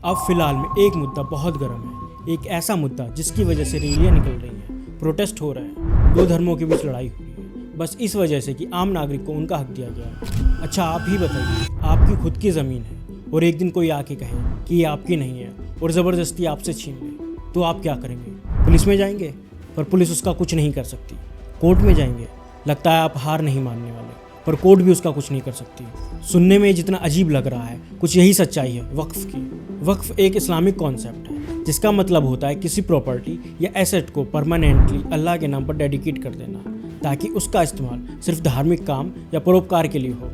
अब फिलहाल में एक मुद्दा बहुत गर्म है, एक ऐसा मुद्दा जिसकी वजह से रैलियां निकल रही हैं, प्रोटेस्ट हो रहे हैं, दो धर्मों के बीच लड़ाई हो रही है, बस इस वजह से कि आम नागरिक को उनका हक दिया गया है। अच्छा आप ही बताइए, आपकी खुद की ज़मीन है और एक दिन कोई आके कहे कि ये आपकी नहीं है और ज़बरदस्ती आपसे छीन ले, तो आप क्या करेंगे? पुलिस में जाएंगे? पर पुलिस उसका कुछ नहीं कर सकती। कोर्ट में जाएंगे? लगता है आप हार नहीं मानने वाले, पर कोर्ट भी उसका कुछ नहीं कर सकती। सुनने में जितना अजीब लग रहा है, कुछ यही सच्चाई है वक्फ की। वक्फ एक इस्लामिक कॉन्सेप्ट है जिसका मतलब होता है किसी प्रॉपर्टी या एसेट को परमानेंटली अल्लाह के नाम पर डेडिकेट कर देना, ताकि उसका इस्तेमाल सिर्फ धार्मिक काम या परोपकार के लिए हो।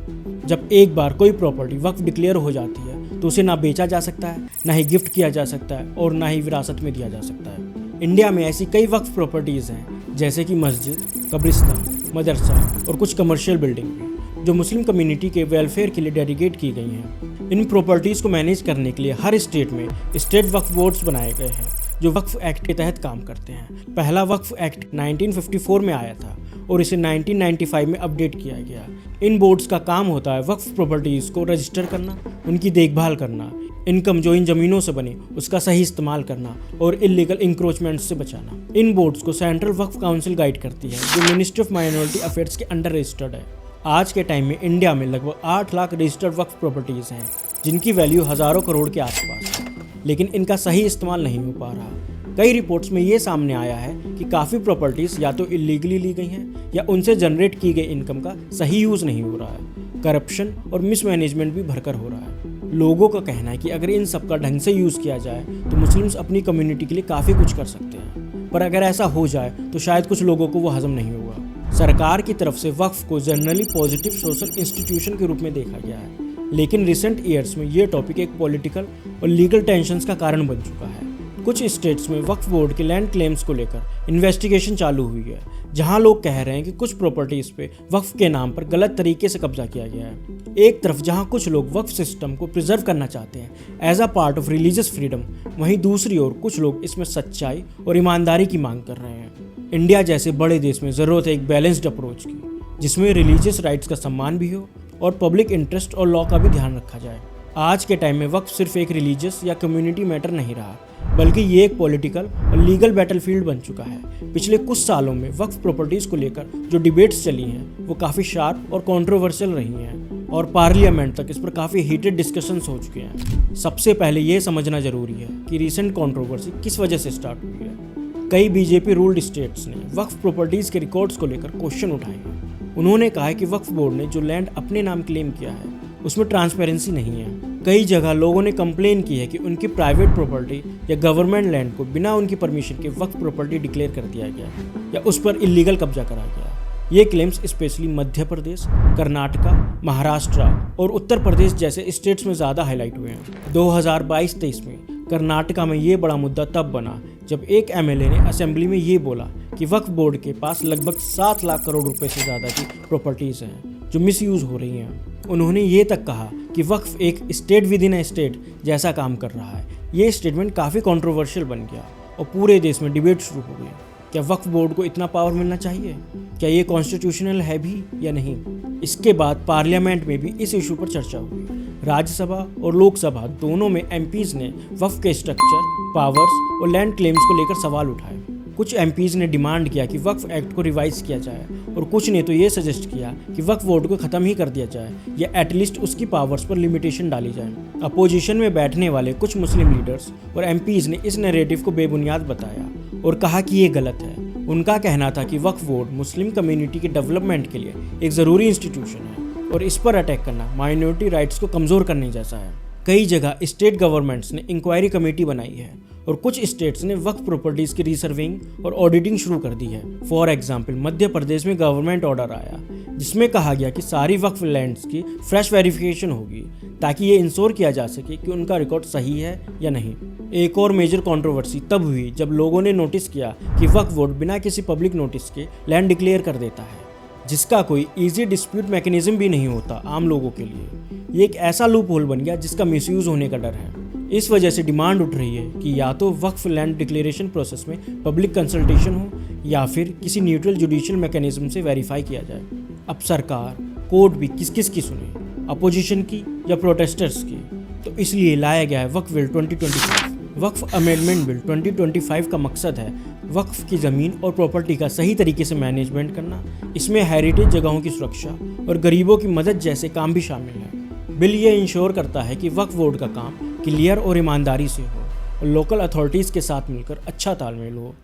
जब एक बार कोई प्रॉपर्टी वक्फ डिक्लेयर हो जाती है तो उसे ना बेचा जा सकता है, ना ही गिफ्ट किया जा सकता है और ना ही विरासत में दिया जा सकता है। इंडिया में ऐसी कई वक्फ प्रॉपर्टीज़ हैं जैसे कि मस्जिद, कब्रिस्तान, मदरसा और कुछ कमर्शियल बिल्डिंग भी, जो मुस्लिम कम्युनिटी के वेलफेयर के लिए डेडिकेट की गई हैं। इन प्रॉपर्टीज़ को मैनेज करने के लिए हर स्टेट में स्टेट वक्फ बोर्ड्स बनाए गए हैं जो वक्फ एक्ट के तहत काम करते हैं। पहला वक्फ एक्ट 1954 में आया था और इसे 1995 में अपडेट किया गया। इन बोर्ड्स का काम होता है वक्फ प्रॉपर्टीज़ को रजिस्टर करना, उनकी देखभाल करना, इनकम जो इन ज़मीनों से बने उसका सही इस्तेमाल करना और इलीगल इंक्रोचमेंट से बचाना। इन बोर्ड्स को सेंट्रल वक्फ काउंसिल गाइड करती है जो मिनिस्ट्री ऑफ माइनॉरिटी अफेयर्स के अंडर रजिस्टर्ड है। आज के टाइम में इंडिया में लगभग 8 लाख रजिस्टर्ड वक्फ प्रॉपर्टीज़ हैं जिनकी वैल्यू हज़ारों करोड़ के आसपास है, लेकिन इनका सही इस्तेमाल नहीं हो पा रहा। कई रिपोर्ट्स में ये सामने आया है कि काफ़ी प्रॉपर्टीज़ या तो इलीगली ली गई हैं या उनसे जनरेट की गई इनकम का सही यूज़ नहीं हो रहा है। करप्शन और मिसमैनेजमेंट भी भरकर हो रहा है। लोगों का कहना है कि अगर इन सब का ढंग से यूज़ किया जाए तो मुस्लिम्स अपनी कम्युनिटी के लिए काफ़ी कुछ कर सकते हैं, पर अगर ऐसा हो जाए तो शायद कुछ लोगों को वो हजम नहीं होगा। सरकार की तरफ से वक्फ को जनरली पॉजिटिव सोशल इंस्टीट्यूशन के रूप में देखा गया है, लेकिन रिसेंट ईयर्स में ये टॉपिक एक पॉलिटिकल और लीगल टेंशन्स का कारण बन चुका है। कुछ स्टेट्स में वक्फ बोर्ड के लैंड क्लेम्स को लेकर इन्वेस्टिगेशन चालू हुई है, जहां लोग कह रहे हैं कि कुछ प्रॉपर्टीज़ पे वक्फ के नाम पर गलत तरीके से कब्जा किया गया है। एक तरफ जहां कुछ लोग वक्फ सिस्टम को प्रिजर्व करना चाहते हैं as a part of religious freedom, वहीं दूसरी ओर कुछ लोग इसमें सच्चाई और ईमानदारी की मांग कर रहे हैं। इंडिया जैसे बड़े देश में ज़रूरत है एक बैलेंस्ड अप्रोच की, जिसमें रिलीजियस राइट्स का सम्मान भी हो और पब्लिक इंटरेस्ट और लॉ का भी ध्यान रखा जाए। आज के टाइम में वक्फ सिर्फ एक रिलीजियस या कम्युनिटी मैटर नहीं रहा, बल्कि ये एक पॉलिटिकल और लीगल बैटलफील्ड बन चुका है। पिछले कुछ सालों में वक्फ प्रॉपर्टीज़ को लेकर जो डिबेट्स चली हैं वो काफ़ी शार्प और कंट्रोवर्शियल रही हैं और पार्लियामेंट तक इस पर काफ़ी हीटेड डिस्कशंस हो चुके हैं। सबसे पहले ये समझना ज़रूरी है कि रीसेंट कंट्रोवर्सी किस वजह से स्टार्ट हुई है। कई बीजेपी रूल्ड स्टेट्स ने वक्फ प्रॉपर्टीज़ के रिकॉर्ड्स को लेकर क्वेश्चन उठाए हैं। उन्होंने कहा है कि वक्फ बोर्ड ने जो लैंड अपने नाम क्लेम किया है उसमें ट्रांसपेरेंसी नहीं है। कई जगह लोगों ने कंप्लेन की है कि उनकी प्राइवेट प्रॉपर्टी या गवर्नमेंट लैंड को बिना उनकी परमिशन के वक्फ प्रॉपर्टी डिक्लेयर कर दिया गया या उस पर इलीगल कब्जा करा गया। ये क्लेम्स स्पेशली मध्य प्रदेश, कर्नाटका, महाराष्ट्र और उत्तर प्रदेश जैसे स्टेट्स में ज़्यादा हाईलाइट हुए हैं। 2022-23 में कर्नाटका में ये बड़ा मुद्दा तब बना जब एक एमएलए ने असेंबली में ये बोला कि वक्फ बोर्ड के पास लगभग 7 लाख करोड़ रुपए से ज़्यादा की प्रॉपर्टीज़ हैं जो मिसयूज़ हो रही हैं। उन्होंने ये तक कहा कि वक्फ एक state with in A state जैसा काम कर रहा है। ये स्टेटमेंट काफ़ी कंट्रोवर्शियल बन गया और पूरे देश में डिबेट शुरू हो गई। क्या वक्फ बोर्ड को इतना पावर मिलना चाहिए? क्या ये कॉन्स्टिट्यूशनल है भी या नहीं? इसके बाद पार्लियामेंट में भी इस इशू पर चर्चा हुई। राज्यसभा और लोकसभा दोनों में एमपीज़ ने वक्फ के स्ट्रक्चर, पावर्स और लैंड क्लेम्स को लेकर सवाल उठाए। कुछ एमपीज़ ने डिमांड किया कि वक्फ एक्ट को रिवाइज किया जाए और कुछ ने तो ये सजेस्ट किया कि वक्फ बोर्ड को ख़त्म ही कर दिया जाए या एटलीस्ट उसकी पावर्स पर लिमिटेशन डाली जाए। अपोजिशन में बैठने वाले कुछ मुस्लिम लीडर्स और एमपीज़ ने इस नैरेटिव को बेबुनियाद बताया और कहा कि ये गलत है। उनका कहना था कि वक्फ बोर्ड मुस्लिम कम्युनिटी के डेवलपमेंट के लिए एक ज़रूरी इंस्टीट्यूशन है और इस पर अटैक करना माइनॉरिटी राइट्स को कमज़ोर करने जैसा है। कई जगह स्टेट गवर्नमेंट्स ने इंक्वायरी कमेटी बनाई है और कुछ स्टेट्स ने वक्फ प्रॉपर्टीज़ की रिसर्विंग और ऑडिटिंग शुरू कर दी है। फॉर एग्जांपल मध्य प्रदेश में गवर्नमेंट ऑर्डर आया जिसमें कहा गया कि सारी वक्फ लैंड्स की फ्रेश वेरिफिकेशन होगी ताकि ये इंश्योर किया जा सके कि उनका रिकॉर्ड सही है या नहीं। एक और मेजर कंट्रोवर्सी तब हुई जब लोगों ने नोटिस किया कि वक्फ बोर्ड बिना किसी पब्लिक नोटिस के लैंड डिक्लेयर कर देता है, जिसका कोई ईजी डिस्प्यूट मैकेनिज्म भी नहीं होता आम लोगों के लिए। ये एक ऐसा लूप होल बन गया जिसका मिसयूज़ होने का डर है। इस वजह से डिमांड उठ रही है कि या तो वक्फ लैंड डिक्लेरेशन प्रोसेस में पब्लिक कंसल्टेशन हो या फिर किसी न्यूट्रल जुडिशियल मैकेनिज्म से वेरीफाई किया जाए। अब सरकार, कोर्ट भी किस किस की सुने, अपोजिशन की या प्रोटेस्टर्स की? तो इसलिए लाया गया है वक्फ बिल 2025। वक्फ अमेंडमेंट बिल 2025 का मकसद है वक्फ की ज़मीन और प्रॉपर्टी का सही तरीके से मैनेजमेंट करना। इसमें हेरिटेज जगहों की सुरक्षा और गरीबों की मदद जैसे काम भी शामिल है। बिल ये इंश्योर करता है कि वक्फ बोर्ड का काम क्लियर और ईमानदारी से हो और लोकल अथॉरिटीज़ के साथ मिलकर अच्छा तालमेल हो।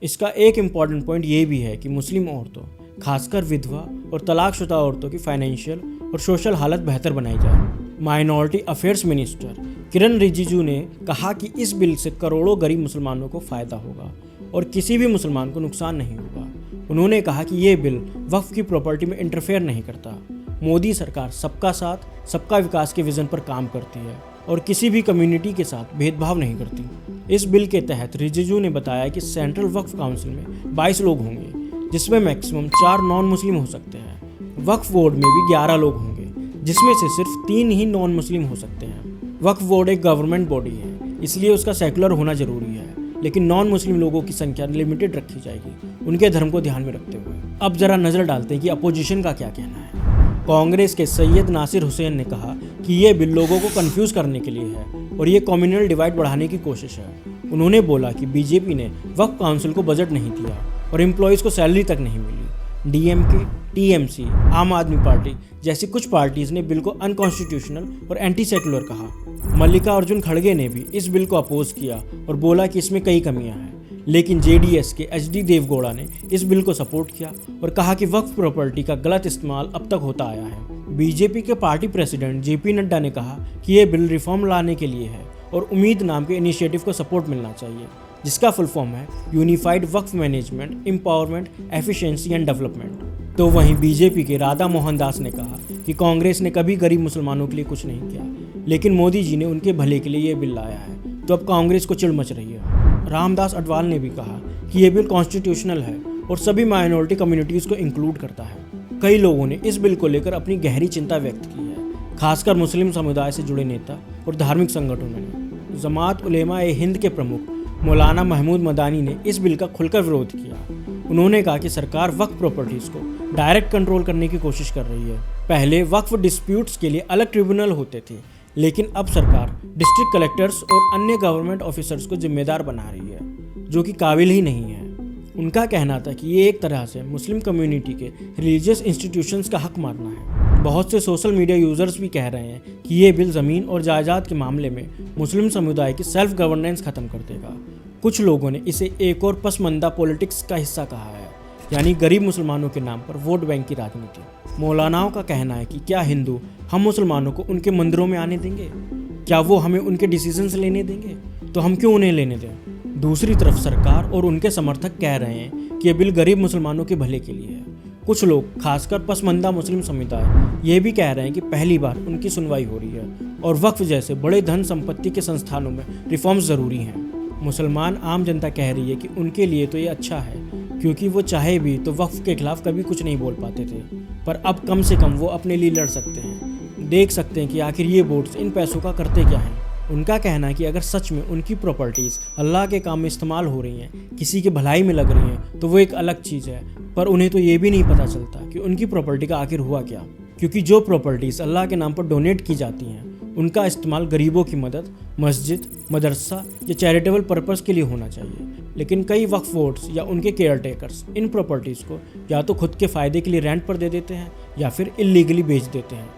इसका एक इम्पॉर्टेंट पॉइंट ये भी है कि मुस्लिम औरतों, खासकर विधवा और तलाकशुदा औरतों की फाइनेंशियल और सोशल हालत बेहतर बनाई जाए। माइनॉरिटी अफेयर्स मिनिस्टर किरण रिजिजू ने कहा कि इस बिल से करोड़ों गरीब मुसलमानों को फ़ायदा होगा और किसी भी मुसलमान को नुकसान नहीं होगा। उन्होंने कहा कि ये बिल वक्फ की प्रॉपर्टी में इंटरफेयर नहीं करता। मोदी सरकार सबका साथ सबका विकास के विज़न पर काम करती है और किसी भी कम्युनिटी के साथ भेदभाव नहीं करती। इस बिल के तहत रिजिजू ने बताया कि सेंट्रल वक्फ काउंसिल में 22 लोग होंगे, जिसमें मैक्सिमम 4 नॉन मुस्लिम हो सकते हैं। वक्फ बोर्ड में भी 11 लोग होंगे, जिसमें से सिर्फ 3 ही नॉन मुस्लिम हो सकते हैं। वक्फ बोर्ड एक गवर्नमेंट बॉडी है, इसलिए उसका सेकुलर होना जरूरी है, लेकिन नॉन मुस्लिम लोगों की संख्या लिमिटेड रखी जाएगी, उनके धर्म को ध्यान में रखते हुए। अब जरा नज़र डालते हैं कि अपोजिशन का क्या कहना है। कांग्रेस के सैयद नासिर हुसैन ने कहा कि ये बिल लोगों को कंफ्यूज करने के लिए है और ये कम्युनल डिवाइड बढ़ाने की कोशिश है। उन्होंने बोला कि बीजेपी ने वक्फ काउंसिल को बजट नहीं दिया और एम्प्लॉयज़ को सैलरी तक नहीं मिली। डीएमके, टीएमसी, आम आदमी पार्टी जैसी कुछ पार्टीज ने बिल को अनकॉन्स्टिट्यूशनल और एंटी सेकुलर कहा। मल्लिकार्जुन खड़गे ने भी इस बिल को अपोज किया और बोला कि इसमें कई कमियां हैं, लेकिन जेडीएस के एचडी देवगौड़ा ने इस बिल को सपोर्ट किया और कहा कि वक्फ प्रॉपर्टी का गलत इस्तेमाल अब तक होता आया है। बीजेपी के पार्टी प्रेसिडेंट जेपी नड्डा ने कहा कि ये बिल रिफॉर्म लाने के लिए है और उम्मीद नाम के इनिशिएटिव को सपोर्ट मिलना चाहिए, जिसका फुल फॉर्म है unified Waqf management, empowerment, efficiency and development. तो वहीं बीजेपी के राधा मोहन दास ने कहा कि कांग्रेस ने कभी गरीब मुसलमानों के लिए कुछ नहीं किया, लेकिन मोदी जी ने उनके भले के लिए ये बिल लाया है, तो अब कांग्रेस को चिढ़ मच रही है। रामदास अडवाल ने भी कहा कि ये बिल कॉन्स्टिट्यूशनल है और सभी माइनॉरिटी कम्युनिटीज़ को इंक्लूड करता है। कई लोगों ने इस बिल को लेकर अपनी गहरी चिंता व्यक्त की है, खासकर मुस्लिम समुदाय से जुड़े नेता और धार्मिक संगठनों ने। जमात उलेमा ए हिंद के प्रमुख मौलाना महमूद मदानी ने इस बिल का खुलकर विरोध किया। उन्होंने कहा कि सरकार वक्फ प्रॉपर्टीज़ को डायरेक्ट कंट्रोल करने की कोशिश कर रही है। पहले वक्फ डिस्प्यूट्स के लिए अलग ट्रिब्यूनल होते थे, लेकिन अब सरकार डिस्ट्रिक्ट कलेक्टर्स और अन्य गवर्नमेंट ऑफिसर्स को जिम्मेदार बना रही है, जो कि काबिल ही नहीं है। उनका कहना था कि ये एक तरह से मुस्लिम कम्युनिटी के रिलीजियस इंस्टीट्यूशंस का हक मारना है। बहुत से सोशल मीडिया यूजर्स भी कह रहे हैं कि ये बिल ज़मीन और जायदाद के मामले में मुस्लिम समुदाय की सेल्फ गवर्नेंस खत्म कर देगा। कुछ लोगों ने इसे एक और पसमंदा पॉलिटिक्स का हिस्सा कहा है, यानी गरीब मुसलमानों के नाम पर वोट बैंक की राजनीति। मौलानाओं का कहना है कि क्या हिंदू हम मुसलमानों को उनके मंदिरों में आने देंगे? क्या वो हमें उनके डिसीजंस लेने देंगे? तो हम क्यों उन्हें लेने दें? दूसरी तरफ सरकार और उनके समर्थक कह रहे हैं कि यह बिल गरीब मुसलमानों के भले के लिए है। कुछ लोग, खासकर पसमंदा मुस्लिम समुदाय, ये भी कह रहे हैं कि पहली बार उनकी सुनवाई हो रही है और वक्फ जैसे बड़े धन संपत्ति के संस्थानों में रिफॉर्म्स ज़रूरी हैं। मुसलमान आम जनता कह रही है कि उनके लिए तो ये अच्छा है, क्योंकि वो चाहे भी तो वक्फ के खिलाफ कभी कुछ नहीं बोल पाते थे, पर अब कम से कम वो अपने लिए लड़ सकते हैं। देख सकते हैं कि आखिर ये बोर्ड्स इन पैसों का करते क्या हैं। उनका कहना है कि अगर सच में उनकी प्रॉपर्टीज़ अल्लाह के काम में इस्तेमाल हो रही हैं, किसी की भलाई में लग रही हैं, तो वो एक अलग चीज़ है, पर उन्हें तो ये भी नहीं पता चलता कि उनकी प्रॉपर्टी का आखिर हुआ क्या। क्योंकि जो प्रॉपर्टीज़ अल्लाह के नाम पर डोनेट की जाती हैं, उनका इस्तेमाल गरीबों की मदद, मस्जिद, मदरसा या चैरिटेबल पर्पस के लिए होना चाहिए। लेकिन कई वक्फ बोर्ड्स या उनके केयर टेकर्स इन प्रॉपर्टीज़ को या तो खुद के फ़ायदे के लिए रेंट पर दे देते हैं या फिर इलीगली बेच देते हैं,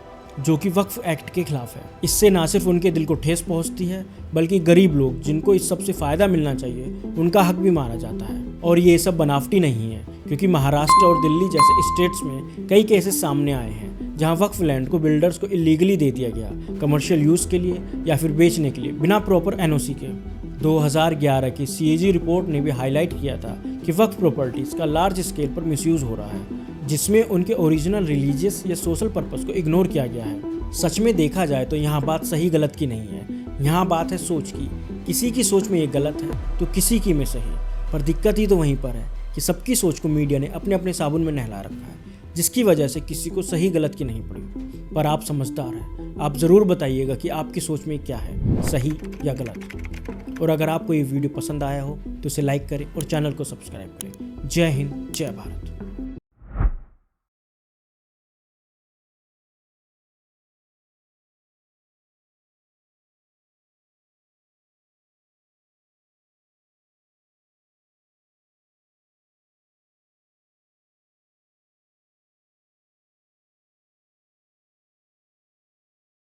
जो कि वक्फ एक्ट के खिलाफ है। इससे ना सिर्फ उनके दिल को ठेस पहुंचती है, बल्कि गरीब लोग जिनको इस सब से फ़ायदा मिलना चाहिए, उनका हक भी मारा जाता है। और ये सब बनावटी नहीं है, क्योंकि महाराष्ट्र और दिल्ली जैसे स्टेट्स में कई केसेस सामने आए हैं जहां वक्फ लैंड को बिल्डर्स को इलीगली दे दिया गया, कमर्शियल यूज़ के लिए या फिर बेचने के लिए बिना प्रॉपर एनओसी के। 2011 की सीएजी रिपोर्ट ने भी हाईलाइट किया था कि वक्फ प्रॉपर्टीज़ का लार्ज स्केल पर मिसयूज़ हो रहा है, जिसमें उनके ओरिजिनल रिलीजियस या सोशल पर्पस को इग्नोर किया गया है। सच में देखा जाए तो यहाँ बात सही गलत की नहीं है, यहाँ बात है सोच की। किसी की सोच में ये गलत है तो किसी की में सही, पर दिक्कत ही तो वहीं पर है कि सबकी सोच को मीडिया ने अपने अपने साबुन में नहला रखा है, जिसकी वजह से किसी को सही गलत की नहीं पड़ी। पर आप समझदार हैं, आप ज़रूर बताइएगा कि आपकी सोच में क्या है, सही या गलत। और अगर आपको ये वीडियो पसंद आया हो तो इसे लाइक करें और चैनल को सब्सक्राइब करें। जय हिंद, जय भारत।